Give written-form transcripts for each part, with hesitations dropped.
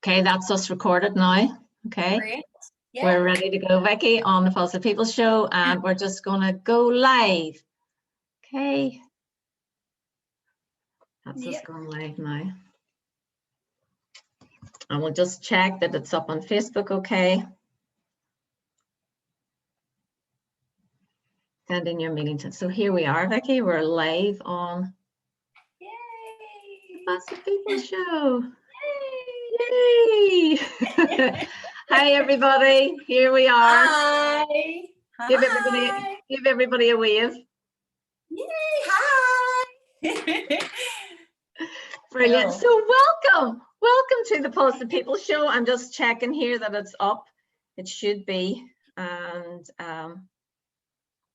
Okay, that's us recorded now. Okay, Great. Yeah. we're ready to go, Vicky, on the Positive People Show, and we're just going to go live. Okay, that's us going live now. And we'll just check that it's up on Facebook, okay? Send in your meeting. So here we are, Vicky. We're live on Yay. the Positive People Show. Yay! Hi, everybody. Here we are. Hi. Give Hi. everybody a wave. Yay. Hi. Brilliant. Hello. So welcome to the Positive People Show. I'm just checking here that it's up. It should be. And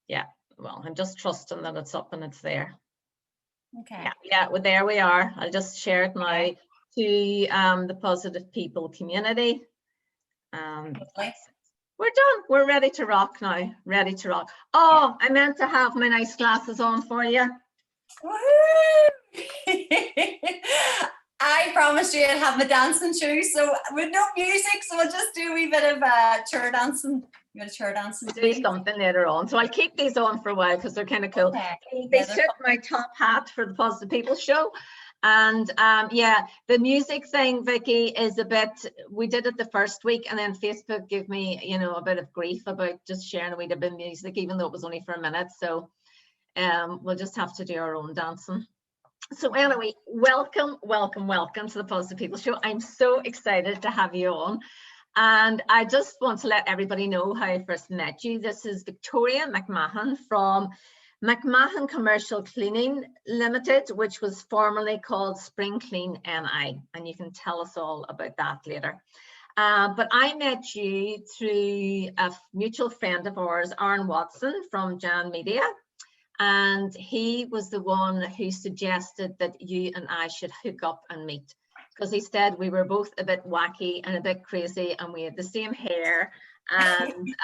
yeah, well, I'm just trusting that it's up and it's there. Okay. Yeah, well, there we are. I'll just share it now to the Positive People community. We're done. We're ready to rock now. Ready to rock. Oh, I meant to have my nice glasses on for you. Woohoo! I promised you I'd have my dancing shoes, so with no music, so we'll just do a wee bit of chair dancing. You want a chair dancing? We'll do something later on. So I'll keep these on for a while because they're kind of cool. Okay. They suit my top hat for the Positive People Show. And yeah, the music thing, Vicky, is a bit, we did it the first week and then Facebook gave me, you know, a bit of grief about just sharing a wee bit of music, even though it was only for a minute. So we'll just have to do our own dancing. So anyway, welcome to the Positive People Show. I'm so excited to have you on. And I just want to let everybody know how I first met you. This is Victoria McMahon from McMahon Commercial Cleaning Limited, which was formerly called Spring Clean NI, and you can tell us all about that later. But I met you through a mutual friend of ours, Aaron Watson from Jan Media, and he was the one who suggested that you and I should hook up and meet, because he said we were both a bit wacky and a bit crazy and we had the same hair. And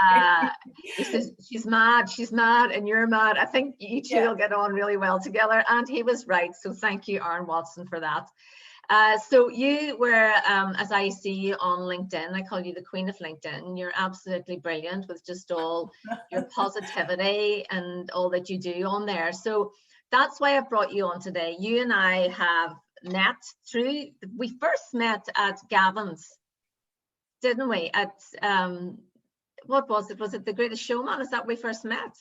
he says, she's mad, and you're mad. I think you two will get on really well together. And he was right. So thank you, Aaron Watson, for that. So you were, as I see you on LinkedIn, I call you the Queen of LinkedIn. You're absolutely brilliant with just all your positivity and all that you do on there. So that's why I brought you on today. You and I have met through, we first met at Gavin's, didn't we? At what was it? Was it The Greatest Showman? Is that we first met?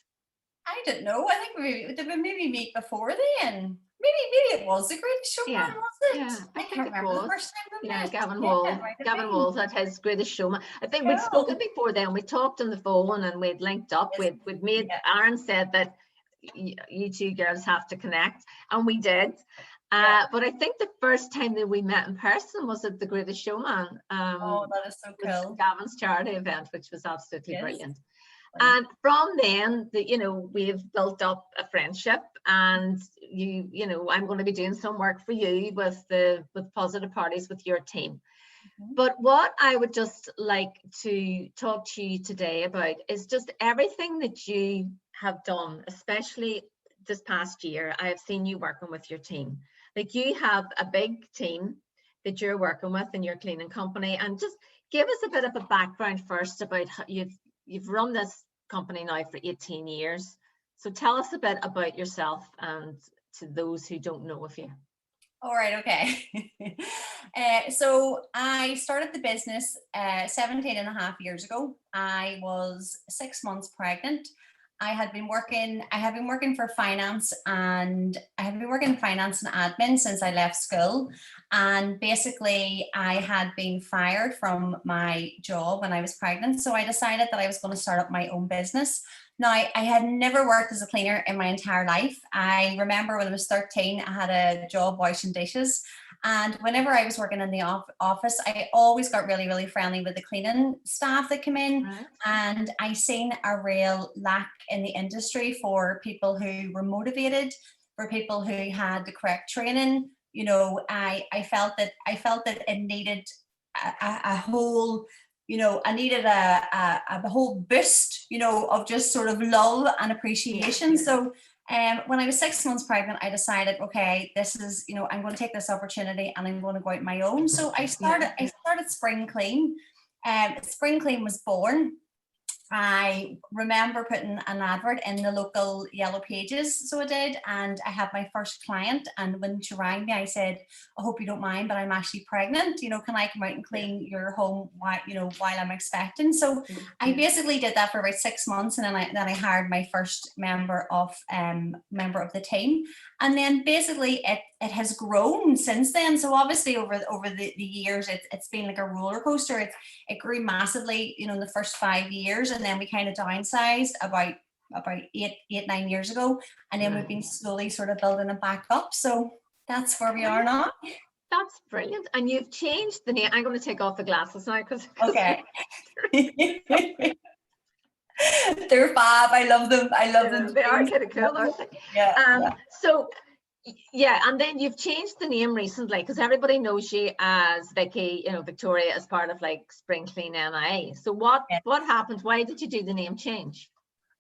I don't know. I think did we maybe meet before then? Maybe it was The Greatest Showman, was it? Yeah, I can't remember the first time we met. Gavin Walls at his Greatest Showman. I think we'd spoken before then. We talked on the phone and we'd linked up. We'd made, Aaron said that you two girls have to connect, and we did. But I think the first time that we met in person was at The Greatest Showman. Oh, that is so cool. Gavin's charity event, which was absolutely brilliant. And from then, we've built up a friendship, and I'm going to be doing some work for you with Positive Parties with your team. But what I would just like to talk to you today about is just everything that you have done, especially this past year. I have seen you working with your team. Like, you have a big team that you're working with in your cleaning company, and just give us a bit of a background first about how you've run this company now for 18 years. So tell us a bit about yourself and to those who don't know of you. All right, okay. So I started the business 17 and a half years ago. I was 6 months pregnant. I had been working for finance, and I had been working in finance and admin since I left school. And basically I had been fired from my job when I was pregnant. So I decided that I was going to start up my own business. Now, I had never worked as a cleaner in my entire life. I remember when I was 13, I had a job washing dishes. And whenever I was working in the office, I always got really, really friendly with the cleaning staff that come in. Right. And I seen a real lack in the industry for people who were motivated, for people who had the correct training. I felt that it needed a whole, I needed a whole boost, of just sort of love and appreciation. So when I was 6 months pregnant, I decided, okay, this is, I'm going to take this opportunity and I'm going to go out my own. So I started started Spring Clean. Spring Clean was born. I remember putting an advert in the local Yellow Pages, so I did, and I had my first client. And when she rang me, I said, "I hope you don't mind, but I'm actually pregnant. You know, can I come out and clean your home while I'm expecting?" So I basically did that for about 6 months, and then I hired my first member of the team, and then basically it has grown since then. So obviously over the years, it's been like a roller coaster. It grew massively, in the first 5 years, and then we kind of downsized about 9 years ago, and then we've been slowly sort of building it back up. So that's where we are now. That's brilliant. And you've changed the name. I'm going to take off the glasses now because okay. They're fab. I love them. They are kind of cool, aren't they? Yeah. So yeah, and then you've changed the name recently because everybody knows you as Vicky, Victoria, as part of like Spring Clean NI. So what happened? Why did you do the name change?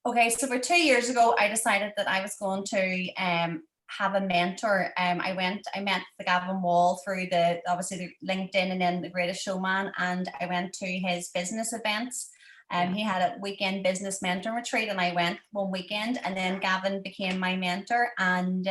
Okay, so for 2 years ago, I decided that I was going to have a mentor. I met the Gavin Wall through obviously the LinkedIn and then the Greatest Showman, and I went to his business events. He had a weekend business mentor retreat, and I went one weekend, and then Gavin became my mentor, and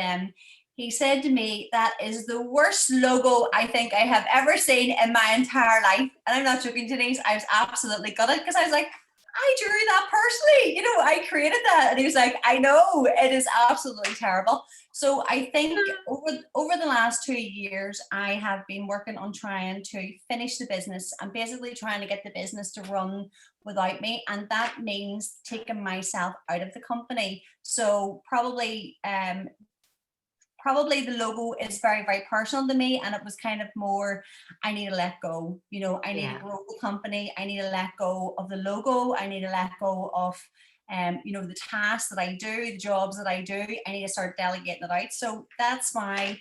he said to me, "That is the worst logo I think I have ever seen in my entire life." And I'm not joking, Denise. I was absolutely gutted because I was like, I drew that personally. I created that. And he was like, "I know, it is absolutely terrible." So I think over the last 2 years, I have been working on trying to finish the business and basically trying to get the business to run without me. And that means taking myself out of the company. So probably the logo is very, very personal to me, and it was kind of more, I need to let go. I need to grow the company. I need to let go of the logo. I need to let go of, the tasks that I do, the jobs that I do. I need to start delegating it out. So that's why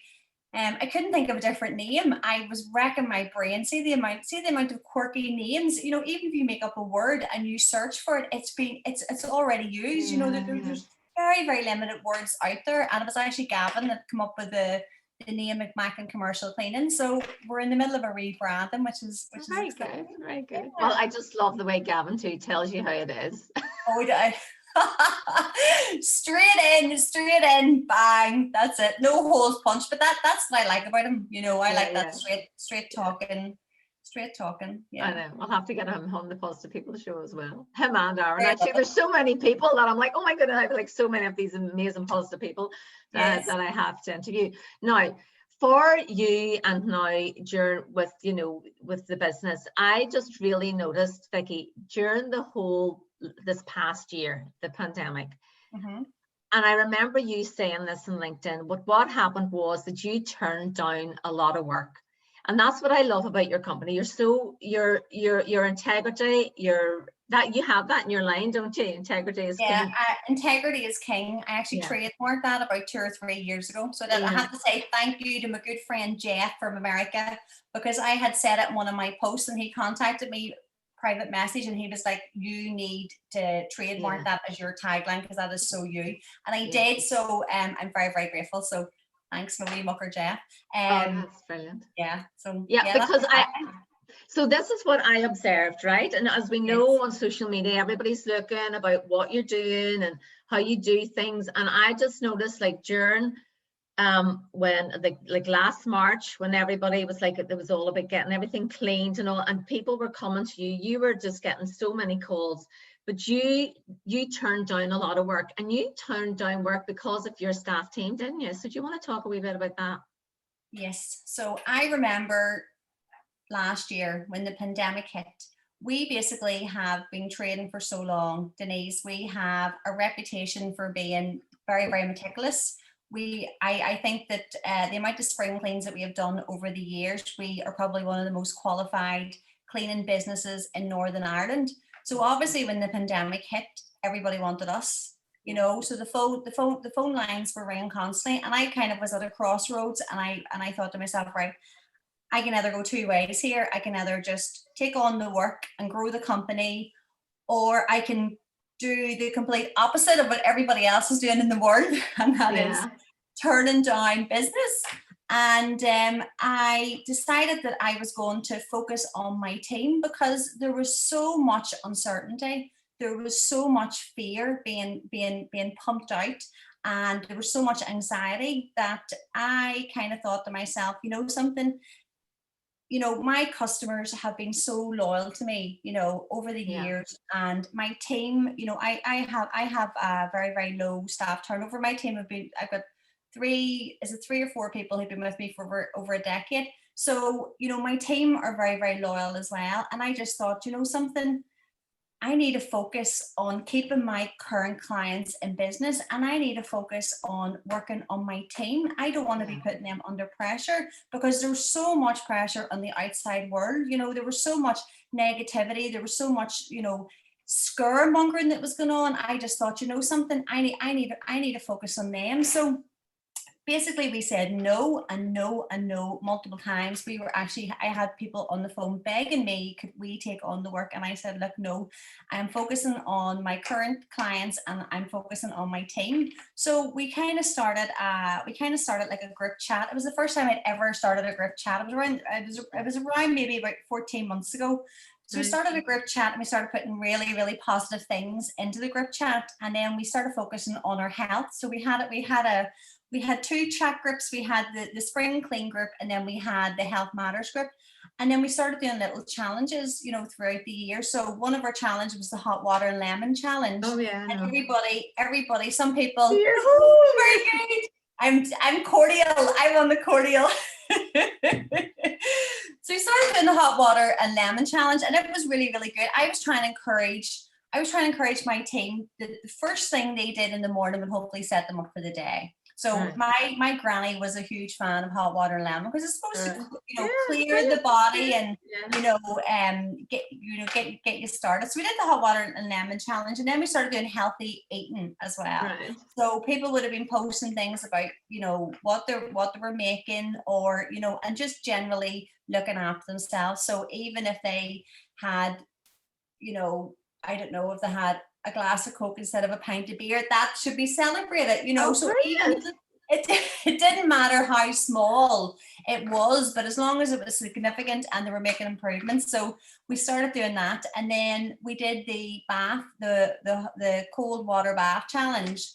I couldn't think of a different name. I was racking my brain. See the amount of quirky names. Even if you make up a word and you search for it, it's already used. There's very, very limited words out there, and it was actually Gavin that come up with the name McMacken Commercial Cleaning. So we're in the middle of a rebranding, which is very good, very good. Well, I just love the way Gavin too tells you how it is. straight in, bang, that's it. No holes punched, but that's what I like about him. I like that straight talking. Yeah, I know. I'll have to get him on the Positive People show as well. Him and Aaron. Actually, there's so many people that I'm like, oh my goodness, I have like so many of these amazing positive people that I have to interview. Now, for you and now during with the business, I just really noticed, Vicky, during this past year, the pandemic. Mm-hmm. And I remember you saying this on LinkedIn, but what happened was that you turned down a lot of work. And that's what I love about your company. Your integrity, you have that in your line, don't you? Integrity is king. Integrity is king. I actually trademarked that about 2 or 3 years ago. So I have to say thank you to my good friend Jeff from America, because I had said it in one of my posts, and he contacted me private message, and he was like, "You need to trademark that as your tagline, because that is so you." And I did. So I'm very, very grateful. So thanks, my wee mucker Jeff. That's brilliant. Yeah. So because so this is what I observed, right? And as we know on social media, everybody's looking about what you're doing and how you do things. And I just noticed, like during when like last March, when everybody was like, it was all about getting everything cleaned and all, and people were coming to you were just getting so many calls. But you turned down a lot of work, and you turned down work because of your staff team, didn't you? So do you want to talk a wee bit about that? Yes. So I remember last year when the pandemic hit, we basically have been trading for so long, Denise. We have a reputation for being very, very meticulous. I think that the amount of spring cleans that we have done over the years, we are probably one of the most qualified cleaning businesses in Northern Ireland. So obviously when the pandemic hit, everybody wanted us, so the phone lines were ringing constantly, and I kind of was at a crossroads, and I thought to myself, right, I can either go 2 ways here. I can either just take on the work and grow the company, or I can do the complete opposite of what everybody else is doing in the world, and that is turning down business. And I decided that I was going to focus on my team because there was so much uncertainty. There was so much fear being pumped out, and there was so much anxiety that I kind of thought to myself, you know something, you know, my customers have been so loyal to me, you know, over the years, and my team, you know, I have a very, very low staff turnover. My team I've got three or four people who've been with me for over a decade. So, you know, my team are very, very loyal as well. And I just thought, you know something, I need to focus on keeping my current clients in business, and I need to focus on working on my team. I don't want to be putting them under pressure because there's so much pressure on the outside world. You know, there was so much negativity. There was so much, you know, scaremongering that was going on. I just thought, you know something, I need to focus on them. So basically we said no and no and no multiple times. I had people on the phone begging me, could we take on the work? And I said, look, no, I'm focusing on my current clients and I'm focusing on my team. So we kind of started like a group chat. It was the first time I'd ever started a group chat. It was around maybe about 14 months ago. So we started a group chat and we started putting really, really positive things into the group chat. And then we started focusing on our health. So we had two chat groups. We had the Spring Clean group, and then we had the Health Matters group. And then we started doing little challenges, you know, throughout the year. So one of our challenges was the hot water and lemon challenge. Oh yeah. And everybody, some people, oh, very good. I'm cordial. I'm on the cordial. So we started doing the hot water and lemon challenge, and it was really, really good. I was trying to encourage my team that the first thing they did in the morning would hopefully set them up for the day. So my granny was a huge fan of hot water and lemon because it's supposed to, you know, clear the body and get you started. So we did the hot water and lemon challenge, and then we started doing healthy eating as well. Right. So people would have been posting things about, you know, what they were making, or, you know, and just generally looking after themselves. So even if they had, you know, I don't know, if they had a glass of Coke instead of a pint of beer, that should be celebrated, you know. Oh, so even it didn't matter how small it was, but as long as it was significant and they were making improvements. So we started doing that, and then we did the bath, the cold water bath challenge.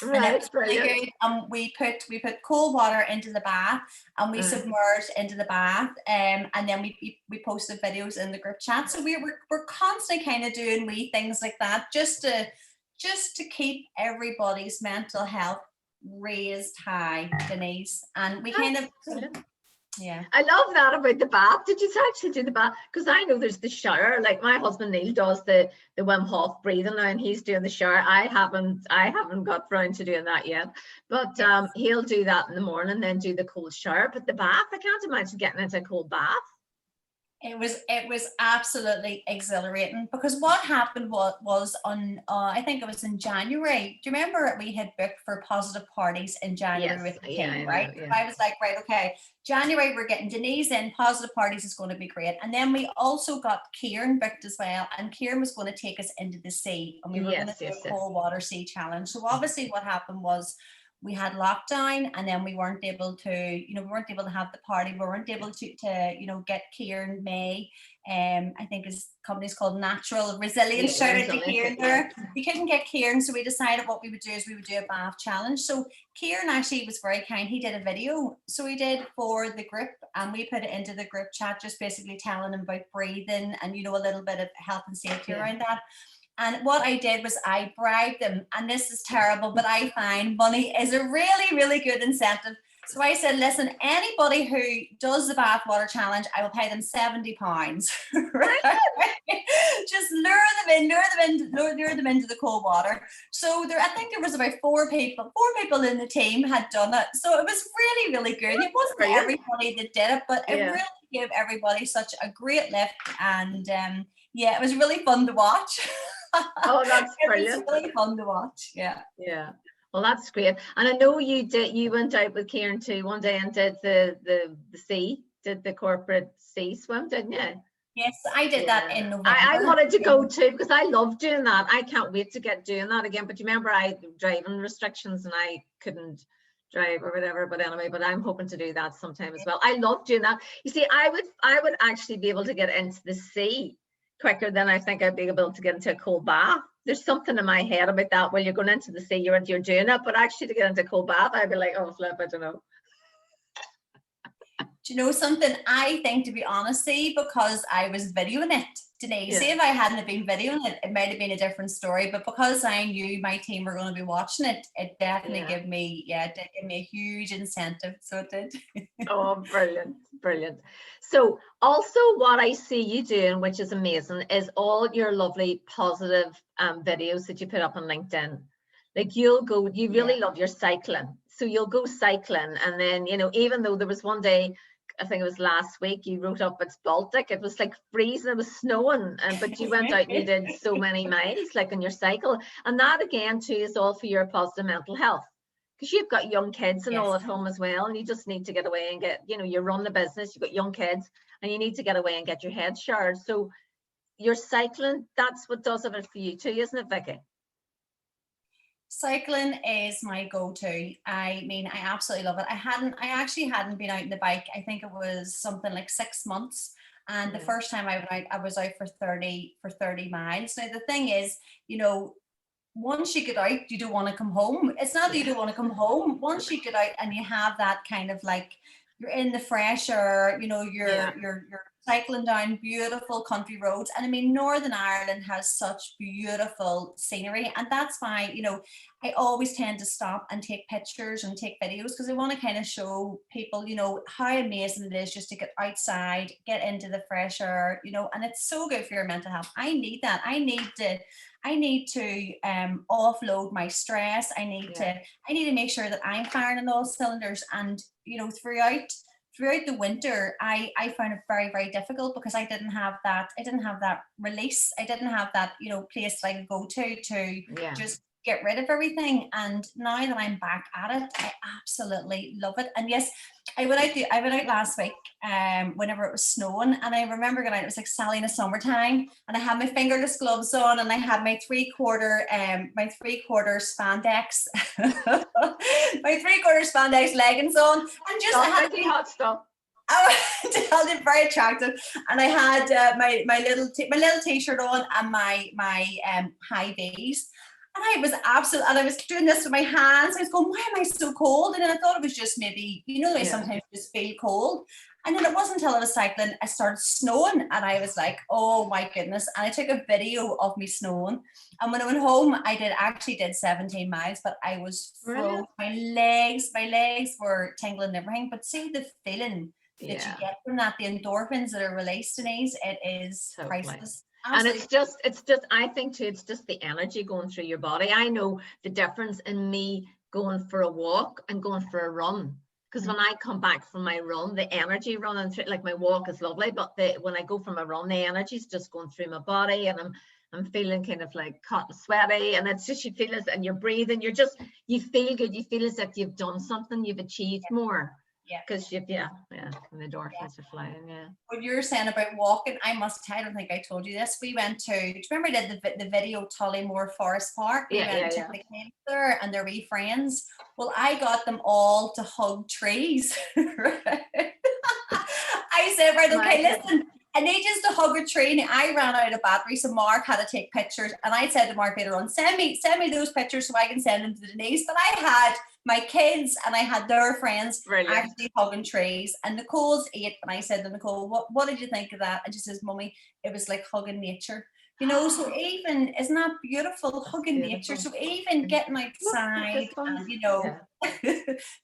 Right, and it was really good. We put cold water into the bath, and we submerged into the bath, and then we posted videos in the group chat. So we're constantly kind of doing wee things like that, just to keep everybody's mental health raised high, Denise. And we kind of. Yeah, I love that about the bath. Did you actually do the bath? Because I know there's the shower. Like my husband Neil does the Wim Hof breathing now, and he's doing the shower. I haven't got round to doing that yet, but he'll do that in the morning, then do the cold shower. But the bath, I can't imagine getting into a cold bath. It was absolutely exhilarating, because what happened was on I think it was in January. Do you remember we had booked for positive parties in January with the team, right? Yeah. So I was like, right, okay, January we're getting Denise in, positive parties is going to be great. And then we also got Kieran booked as well, and Kieran was going to take us into the sea, and we were going to do a cold water sea challenge. So obviously what happened was, we had lockdown, and then we weren't able to have the party. We weren't able to get Kieran May. I think his company's called Natural Resilience. Shout out to Kieran there. We couldn't get Kieran, so we decided what we would do is we would do a bath challenge. So Kieran actually was very kind. He did a video. So he did for the group, and we put it into the group chat, just basically telling him about breathing and, you know, a little bit of health and safety around that. And what I did was I bribed them, and this is terrible, but I find money is a really, really good incentive. So I said, listen, anybody who does the bathwater challenge, I will pay them £70. Right? Just lure them into the cold water. So I think there was about four people in the team had done it. So it was really, really good. It wasn't everybody that did it, but it really gave everybody such a great lift. And it was really fun to watch. Oh, that's brilliant. It was really fun to watch. Yeah. Yeah. Well, that's great. And I know you went out with Kieran too one day and did the sea, did the corporate sea swim, didn't you? Yes, I did that in November. I wanted to go too, because I love doing that. I can't wait to get doing that again. But you remember I had driving restrictions and I couldn't drive or whatever, but anyway, but I'm hoping to do that sometime as well. I love doing that. You see, I would actually be able to get into the sea quicker than I think I'd be able to get into a cold bath. There's something in my head about that. When you're going into the sea, you're doing it, but actually to get into a cold bath, I'd be like, oh flip, I don't know. Do you know something? I think, to be honest, see, because I was videoing it, Denise, see, if I hadn't have been videoing it, it might have been a different story. But because I knew my team were going to be watching it, it definitely gave me, it did give me a huge incentive. So it did. Oh, brilliant, brilliant. So also what I see you doing, which is amazing, is all your lovely positive videos that you put up on LinkedIn. Like you really love your cycling. So you'll go cycling, and then, you know, even though there was one day, I think it was last week, you wrote up it's Baltic, it was like freezing, it was snowing, but you went out and you did so many miles like on your cycle. And that again too is all for your positive mental health, because you've got young kids and all at home as well, and you just need to get away and get, you know, you run the business, you've got young kids, and you need to get away and get your head showered. So your cycling, that's what does it for you too, isn't it, Vicky? Cycling is my go-to. I mean, I absolutely love it. I actually hadn't been out in the bike. I think it was something like 6 months. And the first time I went out, I was out for 30 miles. Now the thing is, you know, once you get out, you don't want to come home. It's not that you don't want to come home. Once you get out and you have that kind of like, you're in the fresh air, you know, you're cycling down beautiful country roads. And I mean, Northern Ireland has such beautiful scenery, and that's why, you know, I always tend to stop and take pictures and take videos, because I want to kind of show people, you know, how amazing it is just to get outside, get into the fresh air, you know, and it's so good for your mental health. I need that. I need to offload my stress. I need to make sure that I'm firing on all cylinders. And, you know, throughout the winter, I found it very, very difficult, because I didn't have that release. I didn't have that, you know, place that I could go to just get rid of everything. And now that I'm back at it, I absolutely love it. And yes, I went out last week whenever it was snowing, and I remember going out, it was like Sally in the summertime, and I had my fingerless gloves on, and I had my three-quarter spandex leggings on, and just I had hot stuff. I did very attractive, and I had my little t-shirt on and my high V's. And I was doing this with my hands. I was going, why am I so cold? And then I thought it was just maybe, you know, I sometimes just feel cold. And then it wasn't until I was cycling, I started snowing, and I was like, oh my goodness. And I took a video of me snowing. And when I went home, I did 17 miles, but I was froze. My legs were tingling and everything. But see the feeling that you get from that, the endorphins that are released, Denise, it is priceless. Absolutely. And it's just I think too, it's just the energy going through your body. I know the difference in me going for a walk and going for a run, because when I come back from my run, the energy running through, like my walk is lovely, but when I go from a run, the energy is just going through my body, and I'm feeling kind of like hot and sweaty, and it's just, you feel it, and you're breathing, you feel good, you feel as if you've done something, you've achieved more. Because and the endorphins are flying. What you're saying about walking, I don't think I told you this. We went to, do you remember I did the video Tollymore Forest Park? We went to the kids there and their wee friends. Well, I got them all to hug trees. I said, right, okay, listen, I need you to hug a tree. And I ran out of battery, so Mark had to take pictures. And I said to Mark later on, send me those pictures so I can send them to Denise. But I had my kids and I had their friends actually hugging trees. And Nicole's 8, and I said to Nicole, what did you think of that? And she says, Mummy, it was like hugging nature. You know, so even, isn't that beautiful, hugging nature? So even getting outside and, you know,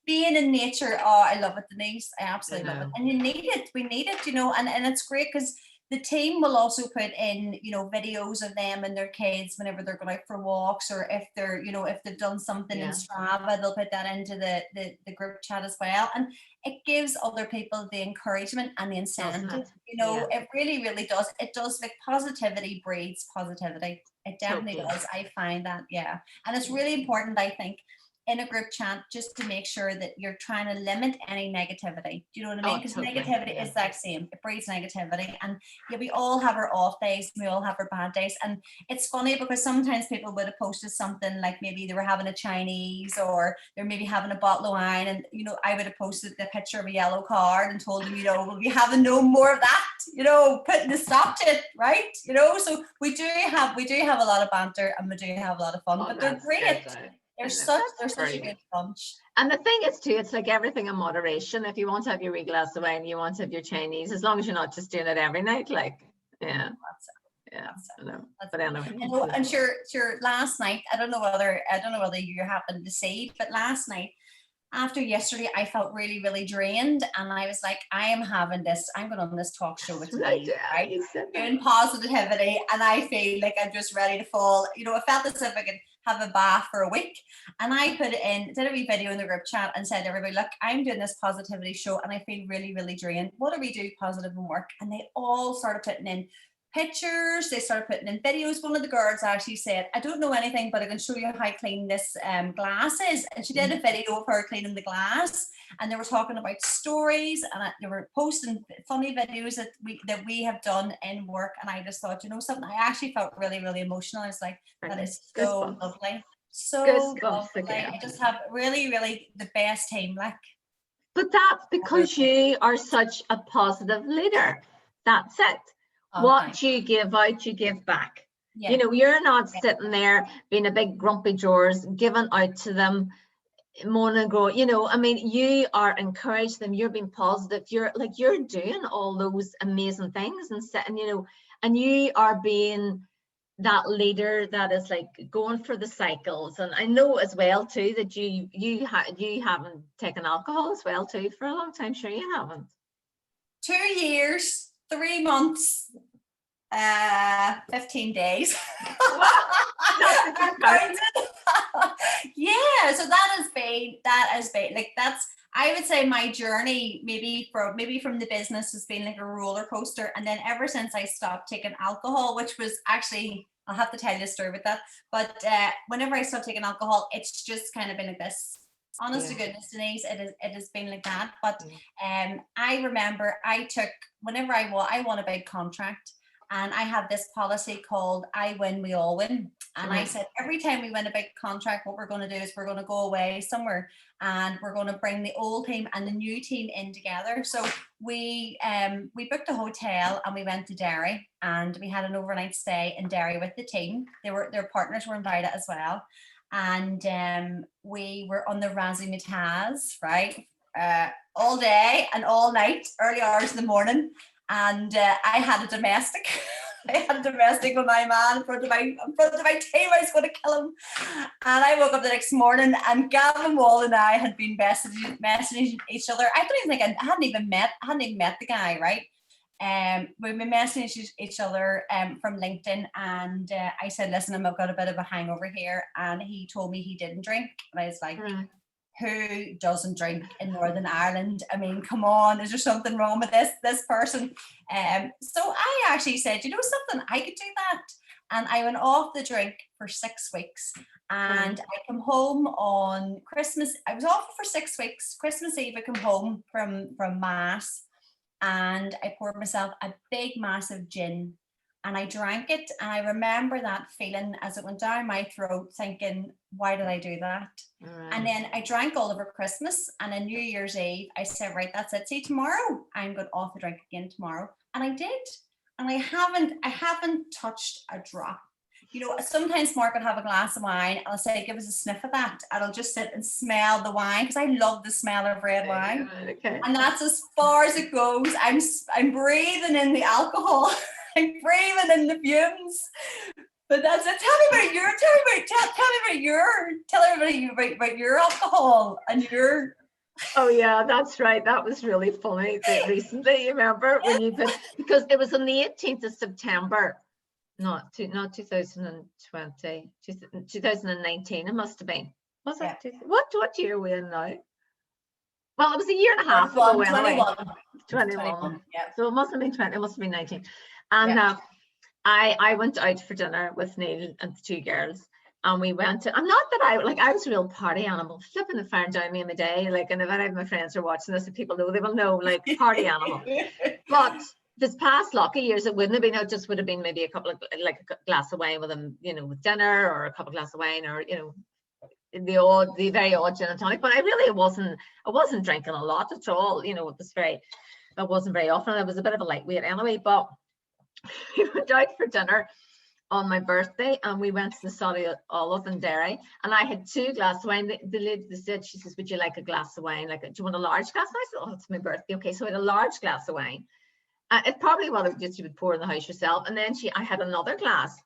being in nature, oh, I love it, Denise. I absolutely love it. And you need it. We need it, you know, and it's great because the team will also put in, you know, videos of them and their kids whenever they're going out for walks, or if they're, you know, if they've done something in Strava, they'll put that into the group chat as well. And it gives other people the encouragement and the incentive. You know, it really, really does. It does, like, positivity breeds positivity. It definitely does. I find that, and it's really important, I think, in a group chat just to make sure that you're trying to limit any negativity. Do you know what I mean? Oh, Because totally. negativity Yeah. is the same. It breeds negativity. And yeah, we all have our off days. We all have our bad days. And it's funny because sometimes people would have posted something like maybe they were having a Chinese or they're maybe having a bottle of wine. And, you know, I would have posted the picture of a yellow card and told them, you know, we'll be having no more of that, you know, putting a stop to it, right? You know, so we do have a lot of banter and we do have a lot of fun, but they're great. They're such a good bunch. And the thing is too, it's like everything in moderation. If you want to have your wee glass of wine, you want to have your Chinese, as long as you're not just doing it every night, like, yeah. I know. But anyway. And sure, last night, I don't know whether you happened to see, but last night, after yesterday, I felt really, really drained. And I was like, I'm going on this talk show with me, right? Doing positivity. And I feel like I'm just ready to fall. You know, I felt as if I could have a bath for a week. And I did a wee video in the group chat and said to everybody, look, I'm doing this positivity show and I feel really, really drained. What do we do positive in work? And they all started putting in pictures, they started putting in videos. One of the girls actually said, I don't know anything, but I can show you how I clean this glass is. And she did a video of her cleaning the glass, and they were talking about stories, and they were posting funny videos that we have done in work. And I just thought, you know something, I actually felt really, really emotional. I was like, that is so lovely. So lovely. I just have really, really the best team. Like, but that's because you are such a positive leader. That's it. What you give out, you give back. Yeah. You know, you're not sitting there being a big grumpy George, giving out to them, moan and grow. You know, I mean, you are encouraging them. You're being positive. You're doing all those amazing things and sitting, you know, and you are being that leader that is like going for the cycles. And I know as well too that you haven't taken alcohol as well too for a long time. Sure, you haven't. 2 years. 3 months, 15 days. Yeah, so that has been like, that's, I would say my journey maybe from the business has been like a roller coaster. And then ever since I stopped taking alcohol, which was actually, I'll have to tell you a story with that, but whenever I stopped taking alcohol, it's just kind of been like this. Honest to goodness, Denise, it has been like that. But I remember whenever I won a big contract, and I had this policy called I win, we all win. And I said, every time we win a big contract, what we're going to do is we're going to go away somewhere and we're going to bring the old team and the new team in together. So we booked a hotel and we went to Derry, and we had an overnight stay in Derry with the team. Their partners were invited as well. And we were on the Razzmatazz, right? All day and all night, early hours in the morning. And I had a domestic. I had a domestic with my man in front of my team. I was going to kill him. And I woke up the next morning, and Gavin Wall and I had been messaging each other. I don't even think I hadn't even met the guy, right? We've been messaging each other from LinkedIn, and I said, listen, I've got a bit of a hangover here, and he told me he didn't drink, and I was like, who doesn't drink in Northern Ireland? I mean, come on, is there something wrong with this person? So I actually said, you know something, I could do that. And I went off the drink for 6 weeks, and I come home on Christmas. I was off for 6 weeks. Christmas Eve, I come home from Mass, and I poured myself a big, massive gin, and I drank it. And I remember that feeling as it went down my throat, thinking, why did I do that? And then I drank all over Christmas, and on New Year's Eve, I said, right, that's it. See, tomorrow I'm going off the drink again tomorrow. And I did. And I haven't touched a drop. You know, sometimes Mark would have a glass of wine, and I'll say, give us a sniff of that. And I'll just sit and smell the wine, because I love the smell of red wine. Okay. And that's as far as it goes. I'm breathing in the alcohol. I'm breathing in the fumes. But that's it. Tell everybody about your alcohol and your. Oh yeah, that's right. That was really funny recently. You remember when because it was on the 18th of September. Not 2020, 2019. It must have been. Was it? Yeah. What year are we in now? Well, it was a year and a half ago. 21. Yeah. So it must have been 20. It must have been 19. And I went out for dinner with Neil and the two girls, And we went to, and not that I was a real party animal, flipping the fire down me in my day. Like, and if any of my friends are watching this, if people know, they will know, like, party animal. But this past lucky years, it wouldn't have been, it just would have been maybe a couple of, like a glass of wine with them, you know, with dinner, or a couple of glasses of wine, or, you know, the very odd gin and tonic. But I wasn't drinking a lot at all. You know, it wasn't very often. I was a bit of a lightweight anyway. But we went out for dinner on my birthday, and we went to the Solid Olive in Derry, and I had 2 glasses of wine. The lady said, she says, would you like a glass of wine? Like, do you want a large glass? And I said, oh, it's my birthday. Okay, so I had a large glass of wine. It probably was just you would pour in the house yourself. And then I had another glass.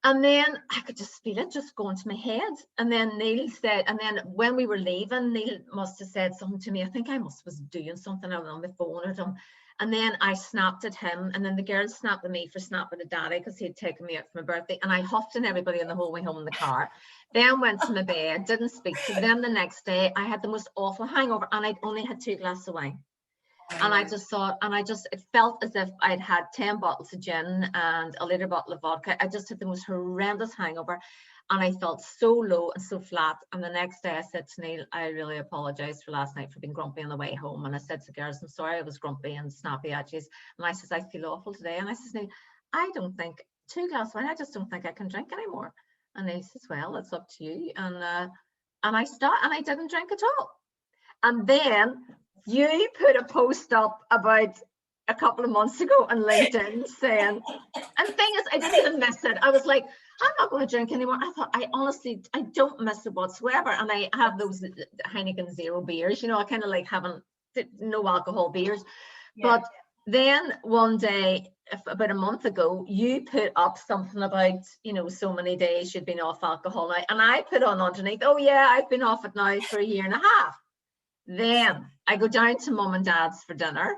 And then I could just feel it just going to my head. And then Neil said, and then when we were leaving, Neil must have said something to me. I think I was doing something on my phone or something. And then I snapped at him, and then the girls snapped at me for snapping at Daddy because he had taken me out for my birthday. And I huffed on everybody in the whole way home in the car. Then went to my bed, didn't speak to them. The next day, I had the most awful hangover, and I'd only had 2 glasses of wine. And I just thought, it felt as if I'd had 10 bottles of gin and a liter bottle of vodka. I just had the most horrendous hangover, and I felt so low and so flat. And the next day I said to Neil, I really apologize for last night for being grumpy on the way home. And I said to the girls, I'm sorry I was grumpy and snappy at you. And I says, I feel awful today. And I says, Neil, I don't think 2 glasses of wine, I just don't think I can drink anymore. And he says, well, it's up to you. And I stopped, and I didn't drink at all. And then you put a post up about a couple of months ago on LinkedIn saying, and the thing is, I didn't even miss it. I was like, I'm not going to drink anymore. I thought, I don't miss it whatsoever. And I have those Heineken Zero beers, you know, I kind of like having no alcohol beers. Yeah. But then one day, about a month ago, you put up something about, you know, so many days you'd been off alcohol now. And I put on underneath, oh yeah, I've been off it now for 1.5 years. Then I go down to Mum and Dad's for dinner,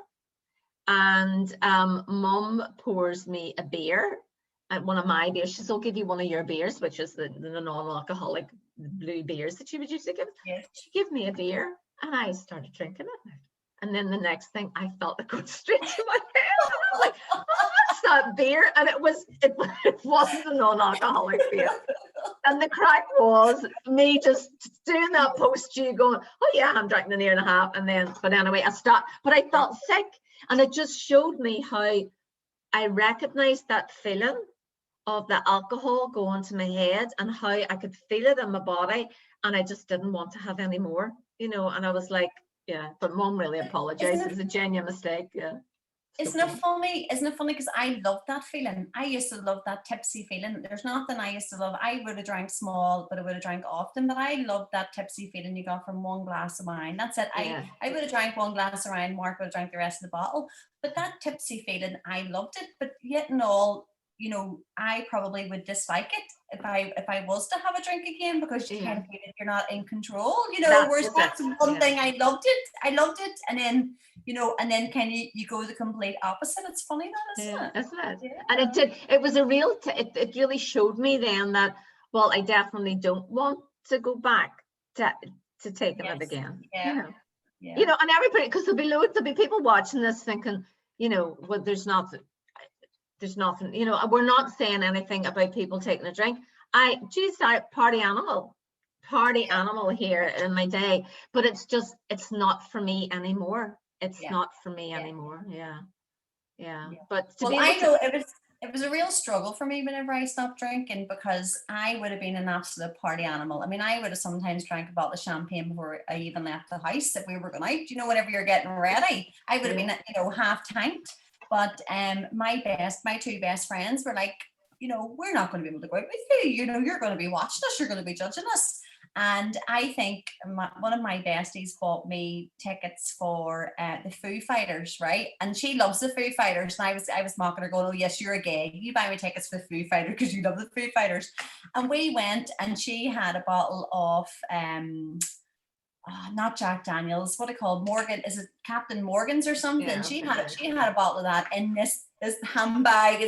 and Mum pours me a beer, one of my beers. She says, I'll give you one of your beers, which is the non-alcoholic blue beers that she would usually give. Yes. She gave me a beer, and I started drinking it. And then the next thing, I felt it go straight to my head. And I was like, oh, what's that beer? And it wasn't a non-alcoholic beer. And the crack was me just doing that post, you going, oh yeah, I'm drinking 1.5 years. And then, but anyway, I stopped. But I felt sick, and it just showed me how I recognized that feeling of the alcohol going to my head, and how I could feel it in my body, and I just didn't want to have any more, you know. And I was like, yeah, but Mum really apologized. It was a genuine mistake. Yeah. Isn't it funny? Because I love that feeling. I used to love that tipsy feeling. There's nothing I used to love. I would have drank small, but I would have drank often. But I loved that tipsy feeling you got from 1 glass of wine. That's it. Yeah. I would have drank 1 glass of wine. Mark would have drank the rest of the bottle. But that tipsy feeling, I loved it. But yet and all, you know, I probably would dislike it if I was to have a drink again, because you kind of feel like you're not in control, you know. Whereas that's one thing I loved it, and then, you know, and then kind of you go the complete opposite. It's funny that, isn't it? Isn't it? Yeah. And it was a real it really showed me then that, well, I definitely don't want to go back to taking it again. Yeah. You know, and everybody, because there'll be people watching this thinking, you know, well, there's nothing, you know, we're not saying anything about people taking a drink. I party animal here in my day, but it's not for me anymore. It's not for me anymore. Yeah. But I know it was a real struggle for me whenever I stopped drinking, because I would have been an absolute party animal. I mean, I would have sometimes drank a bottle of champagne before I even left the house if we were going out. You know, whenever you're getting ready, I would have been, you know, half tanked. But my 2 best friends were like, you know, we're not going to be able to go out with you. You know, you're going to be watching us. You're going to be judging us. And I think one of my besties bought me tickets for the Foo Fighters, right? And she loves the Foo Fighters. And I was mocking her, going, oh yes, you're a gay. You buy me tickets for the Foo Fighters because you love the Foo Fighters. And we went, and she had a bottle of not Jack Daniels, what it called, Morgan, is it Captain Morgan's or something? She had a bottle of that in this handbag.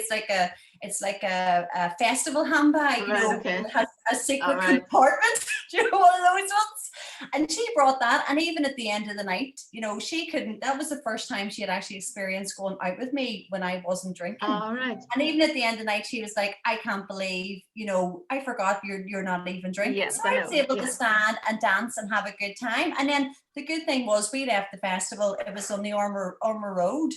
It's like a festival handbag, you Right, know, okay. it has a secret All right. compartment. Do you know, one of those ones? And she brought that, and even at the end of the night, you know, she couldn't. That was the first time she had actually experienced going out with me when I wasn't drinking. All right. And even at the end of the night, she was like, I can't believe, you know, I forgot you're not even drinking. Yes, so I I was know. able Yeah. to stand and dance and have a good time. And then the good thing was we left the festival, it was on the Armour Road.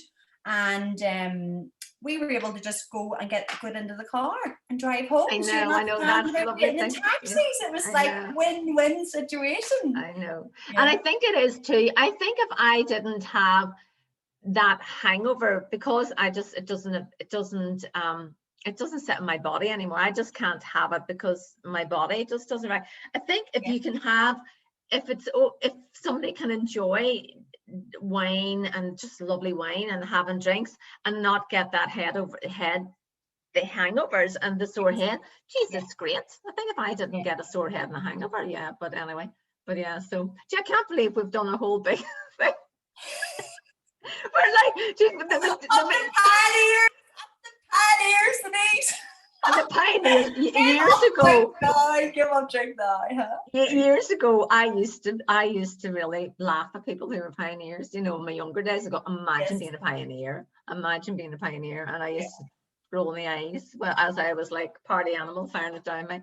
And we were able to just go into the car and drive home. I So you're know, not that's a lovely getting in thing. taxis. Yeah, It was I like know. win-win situation. I know. Yeah. And I think it is too. I think if I didn't have that hangover, because it doesn't sit in my body anymore. I just can't have it because my body just doesn't. Right. I think if you can have, if somebody can enjoy wine and just lovely wine and having drinks and not get that the hangovers and the sore head, Jesus, great. I think if I didn't get a sore head and a hangover, yeah. But anyway, so I can't believe we've done a whole big thing. We're like, pioneers, Denise. And the pioneers years ago. Give up drink now. Huh? Years ago, I used to really laugh at people who were pioneers. You know, in my younger days, I go, imagine being a pioneer. Imagine being a pioneer. And I used to roll my eyes, well, as I was like party animal firing it down me.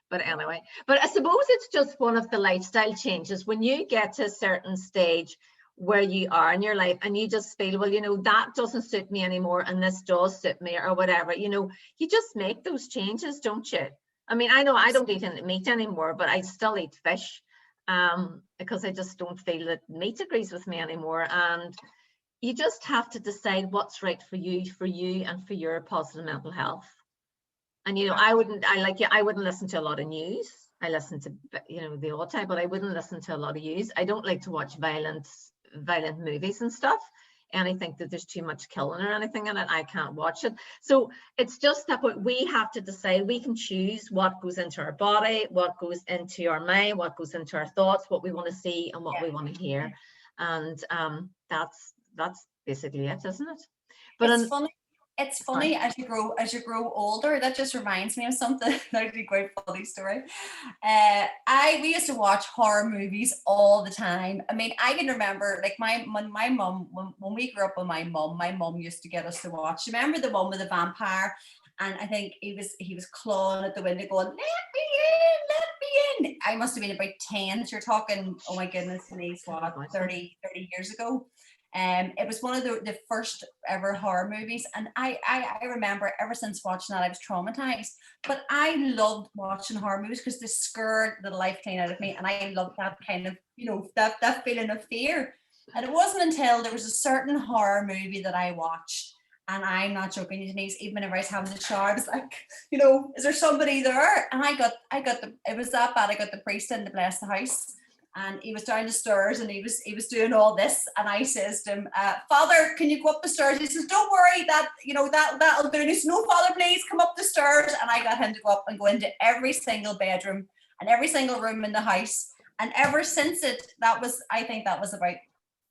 But anyway, but I suppose it's just one of the lifestyle changes when you get to a certain stage where you are in your life and you just feel, well, you know, that doesn't suit me anymore and this does suit me or whatever, you know, you just make those changes, don't you? I mean, I know I don't eat meat anymore, but I still eat fish because I just don't feel that meat agrees with me anymore. And you just have to decide what's right for you and for your positive mental health. And, you know, I wouldn't listen to a lot of news. I listen to, you know, the odd time, but I wouldn't listen to a lot of news. I don't like to watch violent movies and stuff. And I think that there's too much killing or anything in it. I can't watch it. So it's just that we have to decide. We can choose what goes into our body, what goes into our mind, what goes into our thoughts, what we want to see and what we want to hear. And that's basically it, isn't it? But it's funny as you grow older. That just reminds me of something. Actually, quite funny story. We used to watch horror movies all the time. I mean, I can remember like my mum when we grew up with my mum used to get us to watch. Remember the one with the vampire? And I think he was clawing at the window, going, "Let me in!" I must have been about 10. So you're talking, oh my goodness, Denise, what 30 years ago. It was one of the first ever horror movies, and I remember ever since watching that I was traumatized. But I loved watching horror movies because they scared the life clean out of me, and I loved that kind of, you know, that feeling of fear. And it wasn't until there was a certain horror movie that I watched, and I'm not joking, Denise, even whenever I was having the shower, I was like, you know, is there somebody there? And I got it was that bad. I got the priest in to bless the house. And he was down the stairs and he was doing all this. And I says to him, "Father, can you go up the stairs?" He says, "Don't worry, that'll do." And he says, "No, Father, please come up the stairs." And I got him to go up and go into every single bedroom and every single room in the house. And ever since I think that was about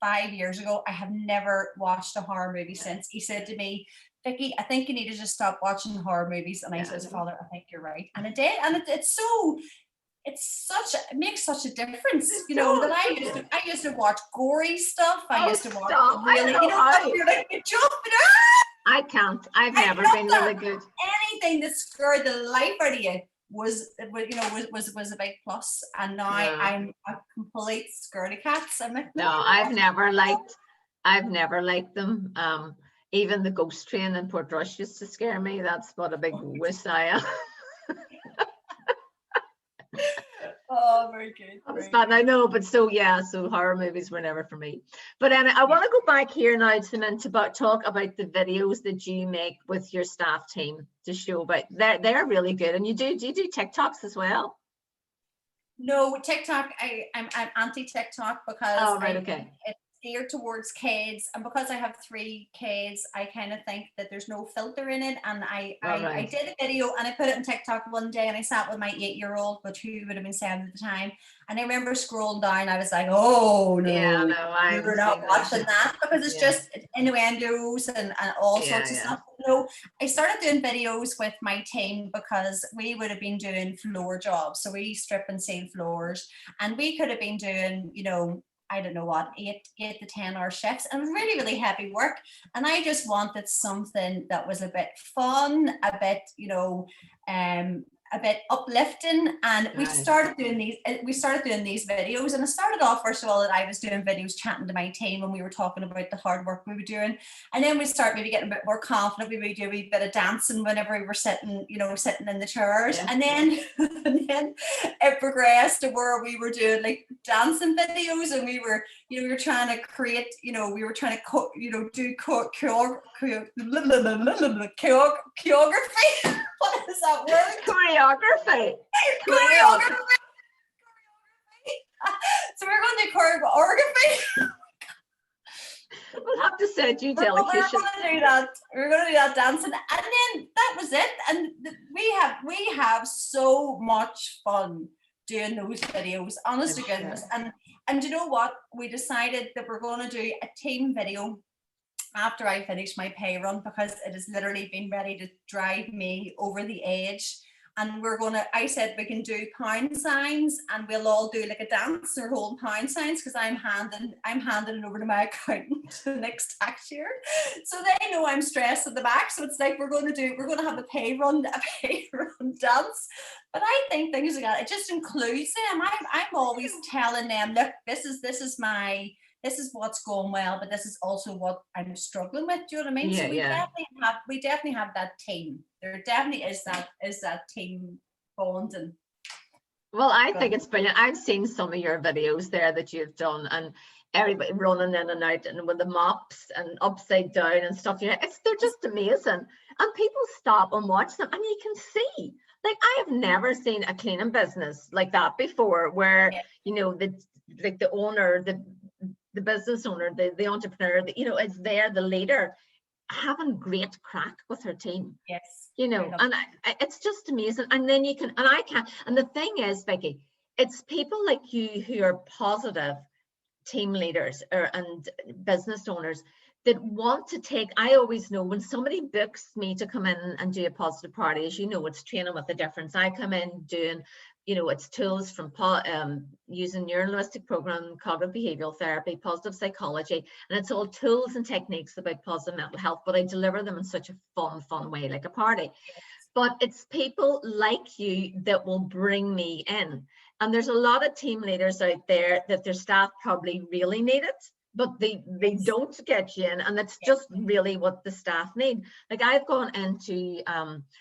5 years ago, I have never watched a horror movie since. He said to me, "Vicky, I think you need to just stop watching horror movies." And I says, "Father, I think you're right." And it did. And it makes such a difference, you know, that I used to watch gory stuff. I used to watch really, you know, you're like, you jump. I can't. I've never been really good. Anything that scared the life out of you was a big plus. And now I'm a complete scaredy cats. I'm like, no, I've never liked them. Even the ghost train in Portrush used to scare me. That's what a big wuss I am. Oh, very good. I know, but so horror movies were never for me. But I want to go back here now to talk about the videos that you make with your staff team to show about. They're really good, and do you do TikToks as well? No, TikTok. I'm anti TikTok because okay. It's geared towards kids, and because I have 3 kids, I kind of think that there's no filter in it. And I did a video and I put it on TikTok one day, and I sat with my 8-year-old, but who would have been 7 at the time. And I remember scrolling down, I was like, "Oh no, you're not watching that," because it's just innuendos and all sorts of stuff. No, I started doing videos with my team because we would have been doing floor jobs. So we strip and seal floors, and we could have been doing, I don't know what, 8 to 10 hour shifts, and really, really heavy work. And I just wanted something that was a bit fun, a bit, a bit uplifting. And we Right. started doing these videos. And it started off, first of all, that I was doing videos chatting to my team, and we were talking about the hard work we were doing. And then we start maybe getting a bit more confident. We would do a wee bit of dancing whenever we were sitting, sitting in the chairs. Yeah. And then and then it progressed to where we were doing like dancing videos, and we were trying to create, we were trying to do choreography. What is that word? Choreography. Choreography. So we're going to do choreography. We'll have to send you We're delegation. going to do that. We're going to do that dancing, and then that was it. And we have so much fun doing those videos. Honest to goodness. And you know what? We decided that we're going to do a team video after I finish my pay run, because it has literally been ready to drive me over the edge. And I said we can do pound signs, and we'll all do like a dance or holding pound signs, because I'm handing it over to my accountant the next tax year. So they know I'm stressed at the back. So it's like we're going to have a pay run dance. But I think things like that, it just includes them. I'm always telling them, look, this is what's going well, but this is also what I'm struggling with. Do you know what I mean? Yeah, So we definitely have that team. There definitely is that team bonding. Well, I think it's brilliant. I've seen some of your videos there that you've done, and everybody running in and out, and with the mops and upside down and stuff. They're just amazing, and people stop and watch them, and you can see. Like, I have never seen a cleaning business like that before, where the owner, the business owner, the entrepreneur, is there, the leader, having great crack with her team. Yes. And it's just amazing. And then and the thing is, Vicky, it's people like you who are positive team leaders and business owners that want to take. I always know when somebody books me to come in and do a positive party, as you know, it's training with the difference. I come in doing, it's tools from using neuro-linguistic programming, cognitive behavioral therapy, positive psychology, and it's all tools and techniques about positive mental health, but I deliver them in such a fun way, like a party. But it's people like you that will bring me in. And there's a lot of team leaders out there that their staff probably really need it, but they don't get you in, and that's just really what the staff need. Like, I've gone into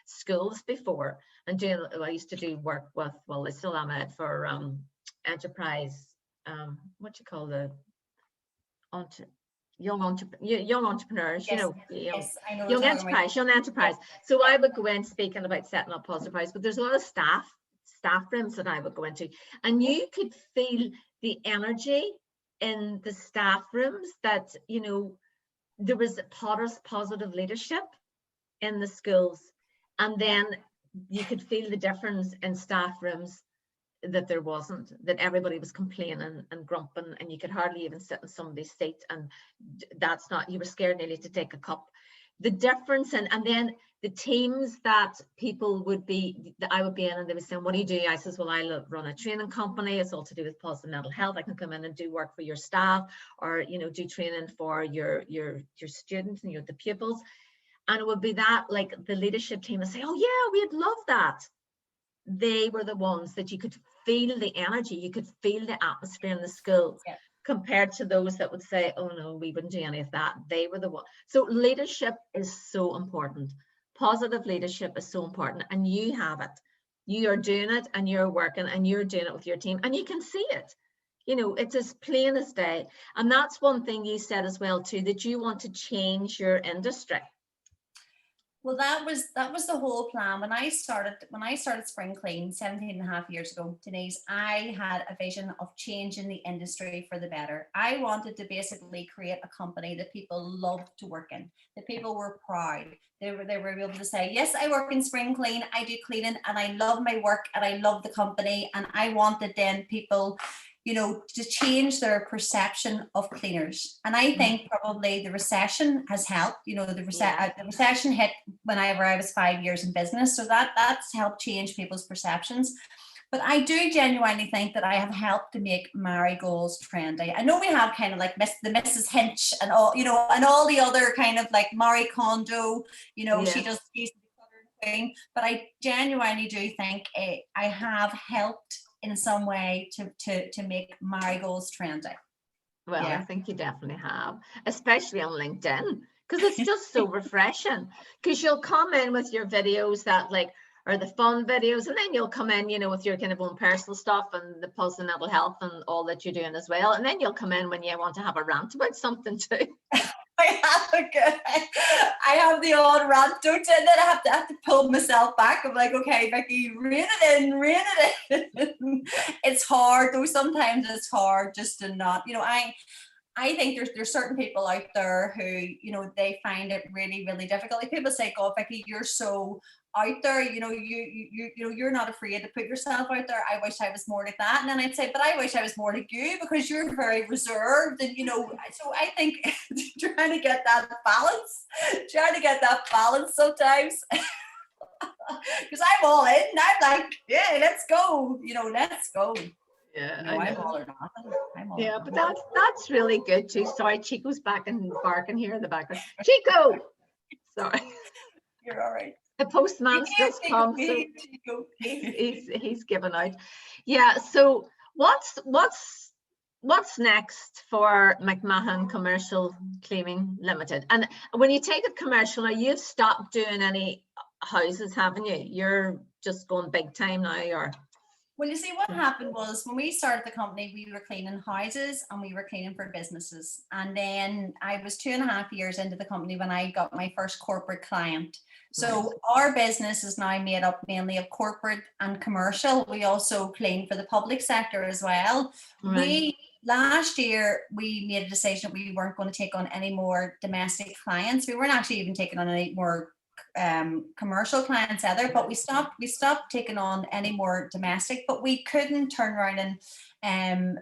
schools before and I used to do work with, well, I still am at for enterprise, what you call the young entrepreneurs, Yes, yes, I know young enterprise. So I would go in speaking about setting up positive parties, but there's a lot of staff rooms that I would go into, and you could feel the energy in the staff rooms that, there was positive leadership in the schools, and then you could feel the difference in staff rooms that there wasn't, that everybody was complaining and grumping, and you could hardly even sit in somebody's seat, and you were scared nearly to take a cup. The difference, and then the teams that people would be, that I would be in, and they would say, what do you do? I says, well, I run a training company. It's all to do with positive mental health. I can come in and do work for your staff, or do training for your students and the pupils. And it would be that, like, the leadership team would say, oh yeah, we'd love that. They were the ones that you could feel the energy, you could feel the atmosphere in the school, compared to those that would say, oh no, we wouldn't do any of that. They were the one. So leadership is so important. Positive leadership is so important, and you have it. You are doing it, and you're working, and you're doing it with your team, and you can see it. It's as plain as day. And that's one thing you said as well too, that you want to change your industry. Well, that was the whole plan. When I started Spring Clean 17.5 years ago, Denise, I had a vision of changing the industry for the better. I wanted to basically create a company that people loved to work in, that people were proud. They were able to say, yes, I work in Spring Clean, I do cleaning, and I love my work, and I love the company. And I wanted then people you know, to change their perception of cleaners. And I think probably the recession has helped. You know, the recession hit whenever I was 5 years in business, so that's helped change people's perceptions. But I do genuinely think that I have helped to make Marigolds trendy. I know we have kind of like the Mrs. Hinch and all, you know, and all the other kind of like Marie Kondo, you know, she does thing. But I genuinely do think I have helped in some way to make Marigolds trendy. Well, I think you definitely have, especially on LinkedIn, because it's just so refreshing. Because you'll come in with your videos that like are the fun videos, and then you'll come in, you know, with your kind of own personal stuff and the positive mental health and all that you're doing as well. And then you'll come in when you want to have a rant about something too. I have the odd rant, don't you? And then I have to pull myself back. I'm like, okay, Vicky, rein it in. It's hard though. Sometimes it's hard just to not, you know, I think there's certain people out there who, you know, they find it really, really difficult. Like people say, God, Vicky, you're so out there, you know, you're not afraid to put yourself out there. I wish I was more like that. And then I'd say, but I wish I was more like you, because you're very reserved, and you know, so I think trying to get that balance sometimes. Because I'm all in. I'm like, yeah, let's go, you know, let's go. Yeah, no, I'm all or nothing. Yeah, but that's really good too. Sorry, Chico's back and barking here in the background. Chico, sorry. You're all right. The postman's just come, so he's given out. Yeah. So what's next for McMahon Commercial Cleaning Limited? And when you take it commercial, now you've stopped doing any houses, haven't you? You're just going big time now, or? Well, you see, what happened was when we started the company, we were cleaning houses and we were cleaning for businesses. And then I was 2.5 years into the company when I got my first corporate client. So our business is now made up mainly of corporate and commercial. We also clean for the public sector as well. Right. Last year, we made a decision that we weren't going to take on any more domestic clients. We weren't actually even taking on any more commercial clients either, but we stopped taking on any more domestic. But we couldn't turn around and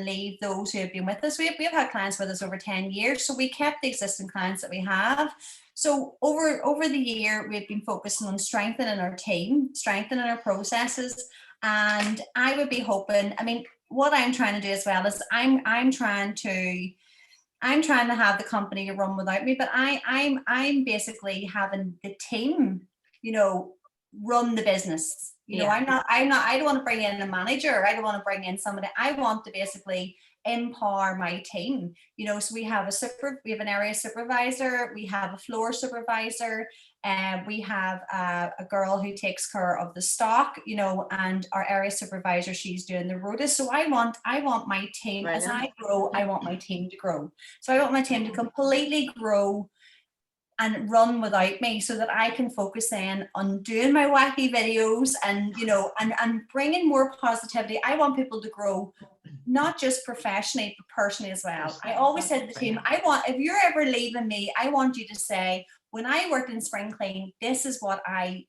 leave those who have been with us. We've had clients with us over 10 years, so we kept the existing clients that we have. So over the year, we've been focusing on strengthening our team, strengthening our processes, and I would be hoping, I mean, what I'm trying to do as well is I'm trying to have the company to run without me, but I'm basically having the team, you know, run the business. You know, I don't want to bring in a manager. I don't want to bring in somebody. I want to basically empower my team. You know, so we have an area supervisor, we have a floor supervisor, and we have a girl who takes care of the stock, you know, and our area supervisor, she's doing the rota. So I want my team, as I grow, I want my team to grow. So I want my team to completely grow and run without me, so that I can focus then on doing my wacky videos and, you know, and bringing more positivity. I want people to grow, not just professionally, but personally as well. I always said to the team, if you're ever leaving me, I want you to say, when I worked in Spring Clean, this is what I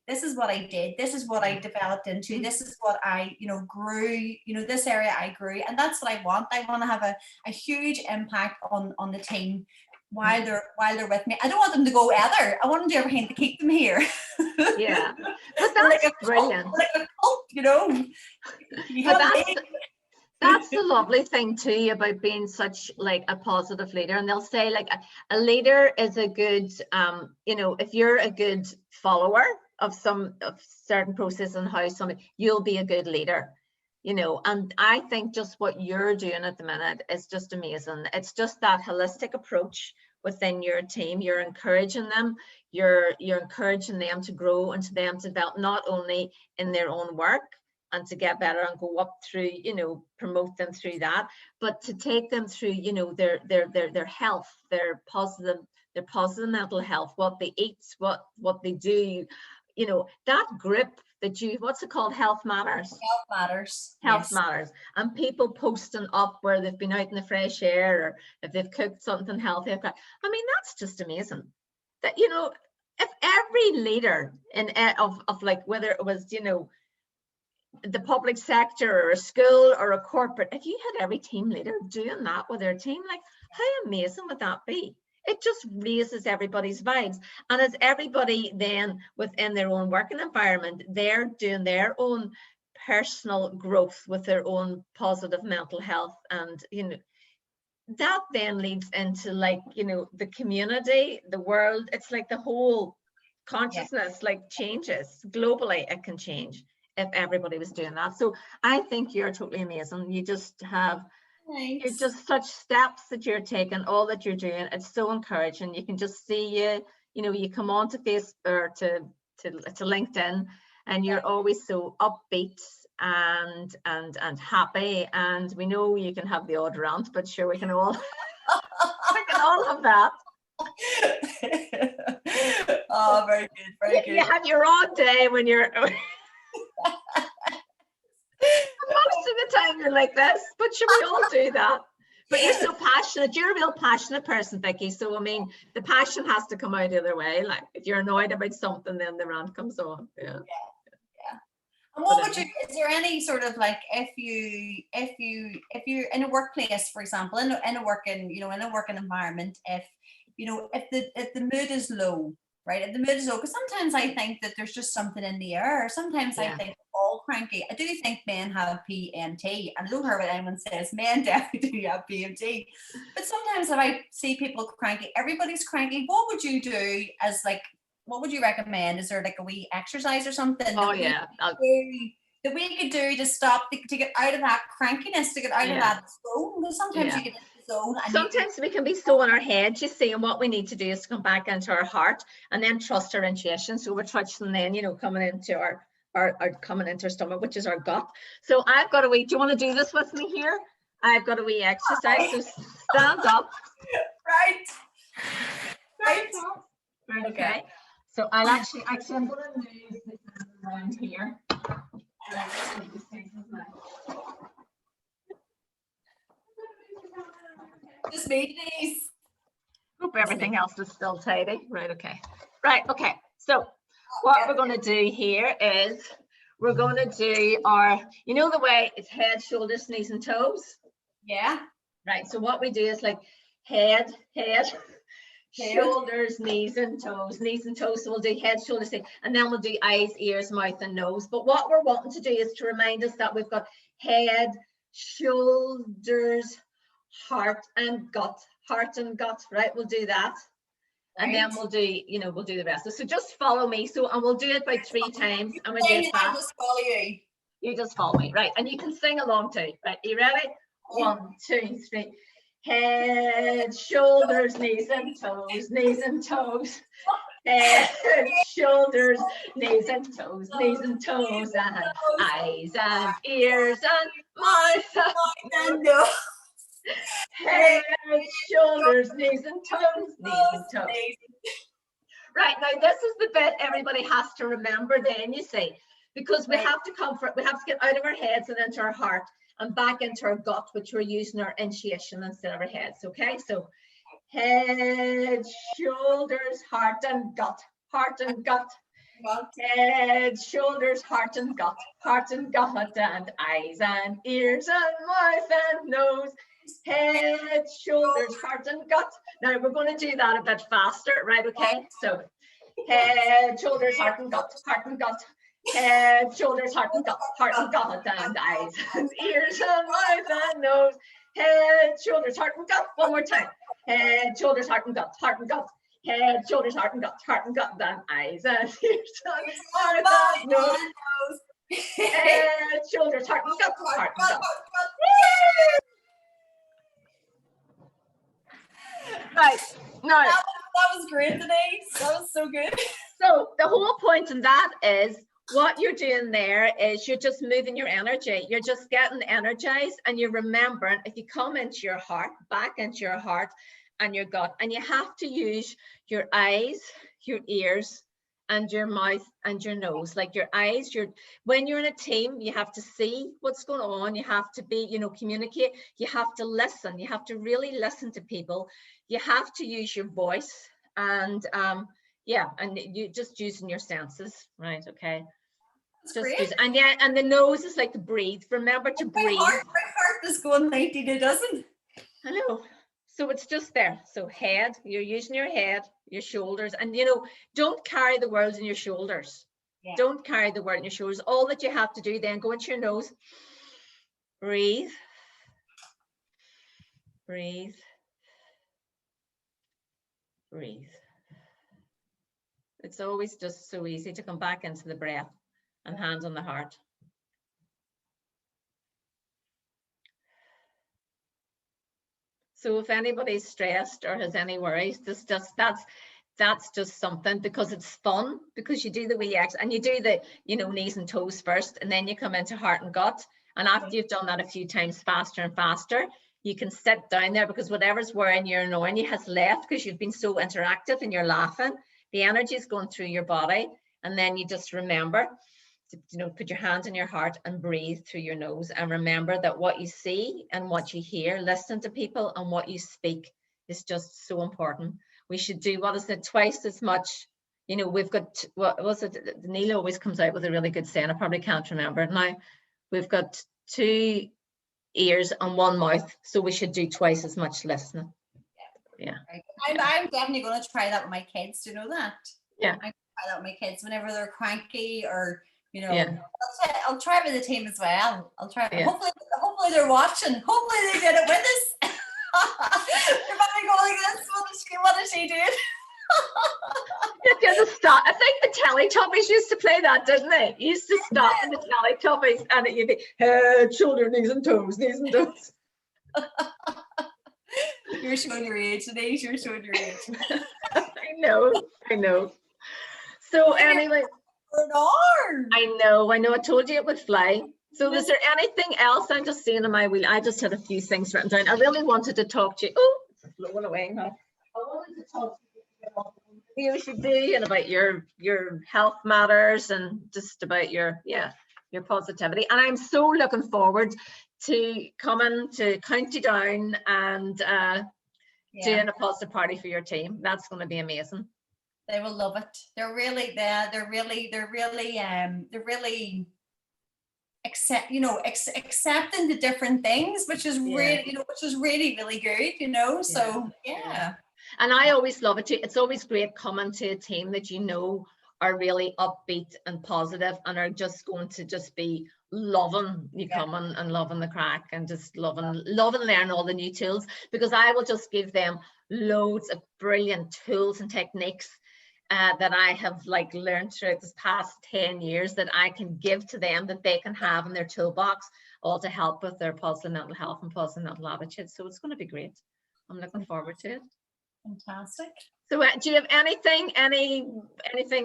did. This is what I developed into. This is what I, you know, grew, you know, this area I grew. And that's what I want. I want to have a huge impact on the team while they're with me. I don't want them to go either. I want them to everything to keep them here. Yeah, but that's like brilliant. Like a cult, you know. That's the lovely thing too about being such like a positive leader. And they'll say like a leader is a good, you know, if you're a good follower of certain process and how you'll be a good leader. You know, and I think just what you're doing at the minute is just amazing. It's just that holistic approach within your team. You're encouraging them, you're encouraging them to grow and to them to develop not only in their own work and to get better and go up through, you know, promote them through that, but to take them through, you know, their health, their positive mental health, what they eat, what they do, you know, that grip that what's it called? Health Matters. Health Matters. And people posting up where they've been out in the fresh air, or if they've cooked something healthy. I mean, that's just amazing. That, you know, if every leader of like, whether it was, you know, the public sector or a school or a corporate, if you had every team leader doing that with their team, like how amazing would that be? It just raises everybody's vibes. And as everybody then within their own working environment, they're doing their own personal growth with their own positive mental health. And, you know, that then leads into like, you know, the community, the world. It's like the whole consciousness like changes globally. It can change if everybody was doing that. So I think you're totally amazing. You just have, Thanks. you're just such steps that you're taking, all that you're doing. It's so encouraging. You can just see you know, you come on to Facebook or to LinkedIn, and you're always so upbeat and happy. And we know you can have the odd rant, but sure, we can all we can all have that. Oh, very good, very good. You have your odd day when you're most of the time you're like this, but should we all do that? But you're so passionate. You're a real passionate person, Vicky. So I mean, the passion has to come out the other way. Like if you're annoyed about something, then the rant comes on. Yeah. And what would you? Is there any sort of like if you're in a workplace, for example, in a working, you know, in a working environment, if you know if the mood is low, right? If the mood is low, because sometimes I think that there's just something in the air. Sometimes I think we're all cranky. I do think men have PMT, and I don't hear what anyone says. Men definitely do have PMT, but sometimes if I see people cranky, everybody's cranky. What would you do as like? What would you recommend? Is there like a wee exercise or something that we could do to stop to get out of that crankiness, to get out of that zone? Because sometimes you get into the zone. And sometimes we can be so in our head, you see, and what we need to do is to come back into our heart and then trust our intuition. So we're trusting then, you know, coming into our coming into our stomach, which is our gut. So I've got a wee. Do you want to do this with me here? I've got a wee exercise. So stand up. Right. Okay. So I'll actually I'm going to move this around here. Just made these. Hope everything else is still tidy. Right, okay. Right, okay. So what we're going to do here is we're going to do our, you know the way it's head, shoulders, knees and toes? Yeah. Right, so what we do is like head, shoulders, knees and toes. So we'll do head, shoulders, and then we'll do eyes, ears, mouth and nose. But what we're wanting to do is to remind us that we've got head, shoulders, heart and gut, right? We'll do that. And then we'll do, you know, we'll do the rest. So just follow me. So, and we'll do it about 3 times. And we'll do it fast. Just follow you. You just follow me, right? And you can sing along too, right? Are you ready? 1, 2, 3. Head, shoulders, knees and toes. Head, shoulders, knees and toes, and eyes and ears and mouth and nose. Head, shoulders, knees and toes, Right, now this is the bit everybody has to remember then, you see, because we have to get out of our heads and into our heart and back into our gut, which we're using our intuition instead of our heads, okay? So head, shoulders, heart and gut, head, shoulders, heart and gut, and eyes and ears and mouth and nose. Head, shoulders, heart and gut. Now we're going to do that a bit faster, right? Okay, so head, shoulders, heart and gut, head, shoulders, heart and gut, and eyes and ears and mouth and nose. Head, shoulders, heart and gut. One more time. Head, shoulders, heart and gut, head, shoulders, heart and gut, and eyes and ears and mouth and nose. Head, shoulders, heart and gut, Right. No. That was great, Denise. That was so good. So the whole point in that is what you're doing there is you're just moving your energy. You're just getting energized and you're remembering if you come into your heart, back into your heart and your gut, and you have to use your eyes, your ears, and your mouth and your nose. Like your eyes, when you're in a team, you have to see what's going on. You have to be, you know, communicate. You have to listen. You have to really listen to people. You have to use your voice and yeah, and you just using your senses, right? Okay. That's Just great. use, and yeah, and the nose is like to breathe. Remember to breathe. My heart is going 90 to a dozen. I know. So it's just there. So head, you're using your head, your shoulders, and don't carry the world in your shoulders. Yeah. Don't carry the world in your shoulders. All that you have to do then, go into your nose, breathe, breathe, breathe. It's always just so easy to come back into the breath and hands on the heart. So if anybody's stressed or has any worries, that's just something, because it's fun, because you do the wee X and you do the knees and toes first, and then you come into heart and gut. And after you've done that a few times faster and faster, you can sit down there, because whatever's worrying you or annoying you has left, because you've been so interactive and you're laughing. The energy is going through your body, and then you just remember to put your hands on your heart and breathe through your nose, and remember that what you see and what you hear, listen to people, and what you speak is just so important. We should do, what is it, twice as much. We've got, what was it, Neil always comes out with a really good saying, I probably can't remember it now. We've got 2 ears and 1 mouth, so we should do twice as much listening. Yeah. I'm definitely going to try that with my kids. Do you know that? Yeah. I try that with my kids whenever they're cranky, or Yeah. I'll try it with the team as well. I'll try it. Yeah. Hopefully they're watching. Hopefully they did it with us. They're probably going like this. What is she doing? You have to stop. I think the Teletubbies used to play that, didn't they? You used to stop in the Teletubbies, and you'd be head, shoulder, knees and toes, knees and toes. You're showing your age, Denise. You're showing your age. I know. So anyway, I know. I told you it would fly. So is there anything else? I'm just seeing on my wheel. I just had a few things written down. I really wanted to talk to you. Oh, it's blowing away now. I wanted to talk to you about the videos you do, and about your health matters, and just about your positivity. And I'm so looking forward to coming to County Down and doing a positive party for your team. That's going to be amazing. They will love it. They're really accepting the different things, which is really really good. So yeah. And I always love it too. It's always great coming to a team that are really upbeat and positive, and are just going to just be loving you coming and loving the crack, and just loving learning all the new tools, because I will just give them loads of brilliant tools and techniques that I have learned throughout this past 10 years, that I can give to them, that they can have in their toolbox, all to help with their positive mental health and positive mental attitudes. So it's going to be great. I'm looking forward to it. Fantastic. So do you have anything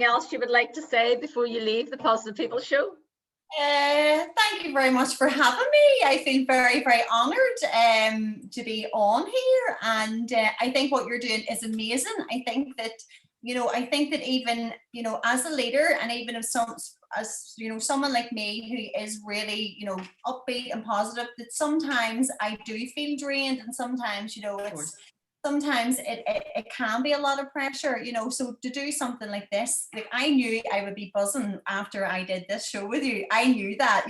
else you would like to say before you leave the Positive People Show? Thank you very much for having me. I feel very, very honoured to be on here, and I think what you're doing is amazing. I think that even as a leader, and even if someone like me who is really upbeat and positive, that sometimes I do feel drained, and sometimes sometimes it can be a lot of pressure, so to do something like this, I knew I would be buzzing after I did this show with you. I knew that,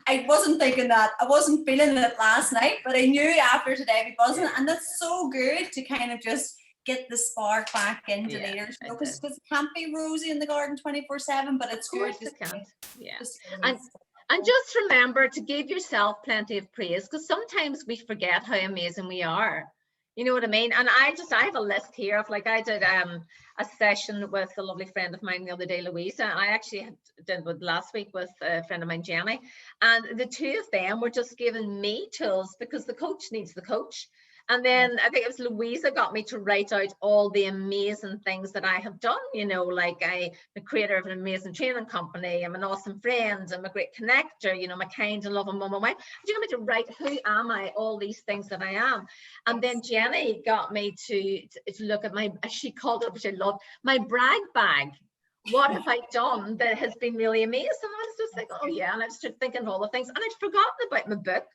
I wasn't thinking that, I wasn't feeling it last night, but I knew after today I'd be buzzing. And that's so good to kind of just get the spark back into leaders, because it can't be rosy in the garden 24/7, but it's good. And just remember to give yourself plenty of praise, because sometimes we forget how amazing we are. You know what I mean? And I have a list here of I did a session with a lovely friend of mine the other day, Louisa. I actually did with last week with a friend of mine, Jenny. And the two of them were just giving me tools, because the coach needs the coach. And then I think it was Louisa got me to write out all the amazing things that I have done. I'm the creator of an amazing training company. I'm an awesome friend. I'm a great connector. I'm a kind and loving mum and wife. You got me to write, who am I? All these things that I am. And then Jenny got me to look at she called it, which I loved, my brag bag. What have I done that has been really amazing? And I was just oh yeah. And I was just thinking of all the things, and I'd forgotten about my book.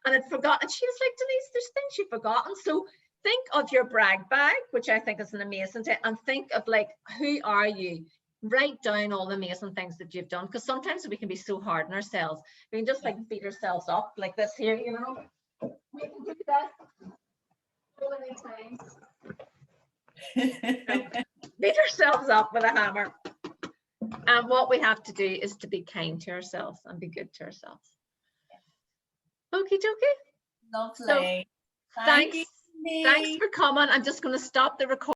And I'd forgotten. She was like, Denise, there's things you've forgotten. So think of your brag bag, which I think is an amazing thing, and think of who are you write down all the amazing things that you've done, because sometimes we can be so hard on ourselves. We can just like beat ourselves up like this here, you know. We can do that so many times. Beat ourselves up with a hammer. And what we have to do is to be kind to ourselves and be good to ourselves. Okie dokie. Lovely. Thanks for coming. I'm just going to stop the recording.